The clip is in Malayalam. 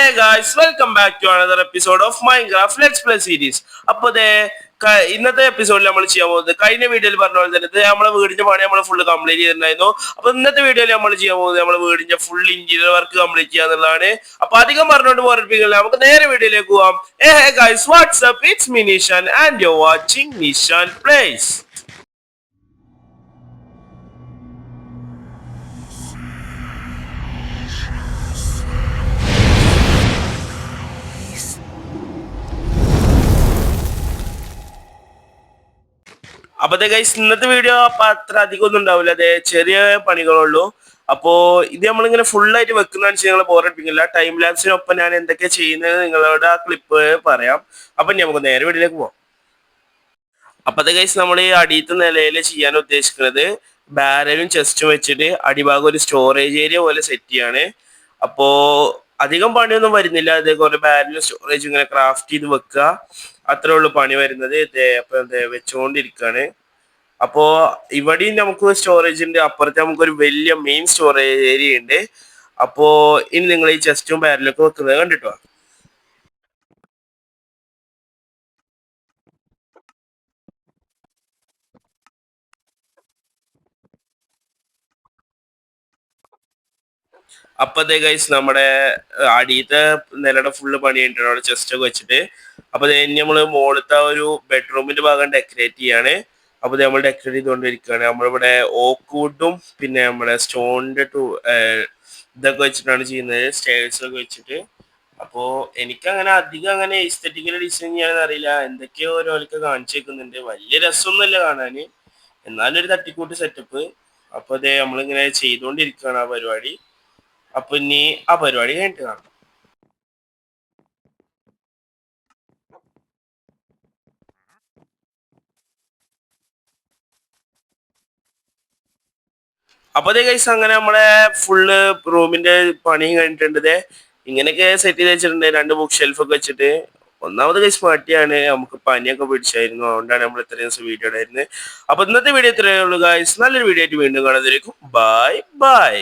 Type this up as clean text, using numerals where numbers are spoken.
Hey guys, welcome back to another episode of Minecraft Let's Play series. അപ്പോൾ ഇന്നത്തെ എപ്പിസോഡിൽ നമ്മൾ ചെയ്യാൻ പോകുന്നത് കഴിഞ്ഞ വീഡിയോയിൽ പറഞ്ഞ പോലെ തന്നെ നമ്മളെ വീടിന്റെ പണി നമ്മൾ ഫുള്ള് കംപ്ലീറ്റ് ചെയ്തിട്ടുണ്ടായിരുന്നു. അപ്പോൾ ഇന്നത്തെ വീഡിയോയിൽ നമ്മൾ ചെയ്യാൻ പോകുന്നത് നമ്മുടെ വീടിന്റെ ഫുൾ ഇന്റീരിയർ വർക്ക് കംപ്ലീറ്റ് ചെയ്യുക എന്നുള്ളതാണ്. അപ്പോൾ അധികം പറഞ്ഞുകൊണ്ട് പോരപ്പിക്കില്ല, നമുക്ക് നേരെ വീഡിയോയിലേക്ക് പോവാം. Hey guys, what's up? It's me Nishan and you're watching Nishan Plays. അപ്പൊ ഗൈസ് ഇന്നത്തെ വീഡിയോ അത്ര അധികം ഒന്നും ഉണ്ടാവില്ല, അതെ ചെറിയ പണികളുള്ളൂ. അപ്പോ ഇത് നമ്മളിങ്ങനെ ഫുള്ളായിട്ട് വെക്കുന്നതെന്ന് വെച്ചാൽ നിങ്ങൾ ബോറടിപ്പിക്കില്ല. ടൈം ലാപ്സിനൊപ്പം ഞാൻ എന്തൊക്കെ ചെയ്യുന്നത് നിങ്ങളോട് ആ ക്ലിപ്പ് പറയാം. അപ്പൊ നമുക്ക് നേരെ വീഡിയോയിലേക്ക് പോവാം. അപ്പത്തെ ഗൈസ് നമ്മൾ ഈ അടിയത്തെ നിലയിൽ ചെയ്യാൻ ഉദ്ദേശിക്കുന്നത് ബാരലും ചെസ്റ്റും വെച്ചിട്ട് അടിഭാഗം ഒരു സ്റ്റോറേജ് ഏരിയ പോലെ സെറ്റ് ചെയ്യാണ്. അപ്പോ അധികം പണിയൊന്നും വരുന്നില്ല. അത് കുറെ ബാരലും സ്റ്റോറേജ് ഇങ്ങനെ ക്രാഫ്റ്റ് ചെയ്ത് വെക്കുക, അത്രേ ഉള്ളൂ പണി വരുന്നത്. അപ്പൊ വെച്ചുകൊണ്ടിരിക്കുകയാണ്. അപ്പോ ഇവിടെയും നമുക്ക് സ്റ്റോറേജ് ഉണ്ട്, അപ്പുറത്ത് നമുക്കൊരു വലിയ മെയിൻ സ്റ്റോറേജ് ഏരിയ ഉണ്ട്. അപ്പോ ഇനി നിങ്ങൾ ഈ ചെസ്റ്റും ബാരലൊക്കെ വെക്കുന്നത് കണ്ടിട്ടോ. അപ്പത്തെ ഗൈസ് നമ്മുടെ അടിയത്തെ നിലയുടെ ഫുള്ള് പണി കഴിഞ്ഞിട്ടാണ് അവിടെ ചെസ്റ്റ് ഒക്കെ വെച്ചിട്ട്. അപ്പൊ ഇനി നമ്മള് മുകളിലത്തെ ഒരു ബെഡ്റൂമിന്റെ ഭാഗം ഡെക്കറേറ്റ് ചെയ്യാണ്. അപ്പൊ നമ്മൾ ഡെക്കറേറ്റ് ചെയ്തുകൊണ്ടിരിക്കുകയാണ്. നമ്മളിവിടെ ഓക്ക് വുഡും പിന്നെ നമ്മുടെ സ്റ്റോണിന്റെ ഇതൊക്കെ വെച്ചിട്ടാണ് ചെയ്യുന്നത്, സ്റ്റേഴ്സ് ഒക്കെ വെച്ചിട്ട്. അപ്പോ എനിക്ക് അധികം അങ്ങനെ എസ്തെറ്റിക്കൽ ഡിസൈൻ ചെയ്യാൻ അറിയില്ല. എന്തൊക്കെയോ ഓരോക്കെ കാണിച്ചു വെക്കുന്നുണ്ട്, വലിയ രസമൊന്നുമല്ല കാണാന്, എന്നാലും ഒരു തട്ടിക്കൂട്ട് സെറ്റപ്പ്. അപ്പൊ നമ്മളിങ്ങനെ ചെയ്തുകൊണ്ടിരിക്കുകയാണ് ആ പരിപാടി. അപ്പൊ ഇനി ആ പരിപാടി കഴിഞ്ഞിട്ട് കാണാം. അപ്പൊ ഗൈസ് അങ്ങനെ നമ്മളെ ഫുള്ള് റൂമിന്റെ പണി കഴിഞ്ഞിട്ടുണ്ട്. ഇങ്ങനെയൊക്കെ സെറ്റ് ചെയ്ത് വെച്ചിട്ടുണ്ട്, 2 ബുക്ക് ഷെൽഫ് ഒക്കെ വെച്ചിട്ട്. ഒന്നാമത് ഗൈസ് മടിയാണ്, നമുക്ക് പനിയൊക്കെ പിടിച്ചായിരുന്നു, അതുകൊണ്ടാണ് നമ്മൾ ഇത്രയും ദിവസം വീഡിയോ ഇടായിരുന്നത്. അപ്പൊ ഇന്നത്തെ വീഡിയോ ഇത്രയേ ഉള്ളൂ ഗൈസ്. നല്ലൊരു വീഡിയോ ആയിട്ട് വീണ്ടും കാണുന്നതായിരിക്കും. Bye bye.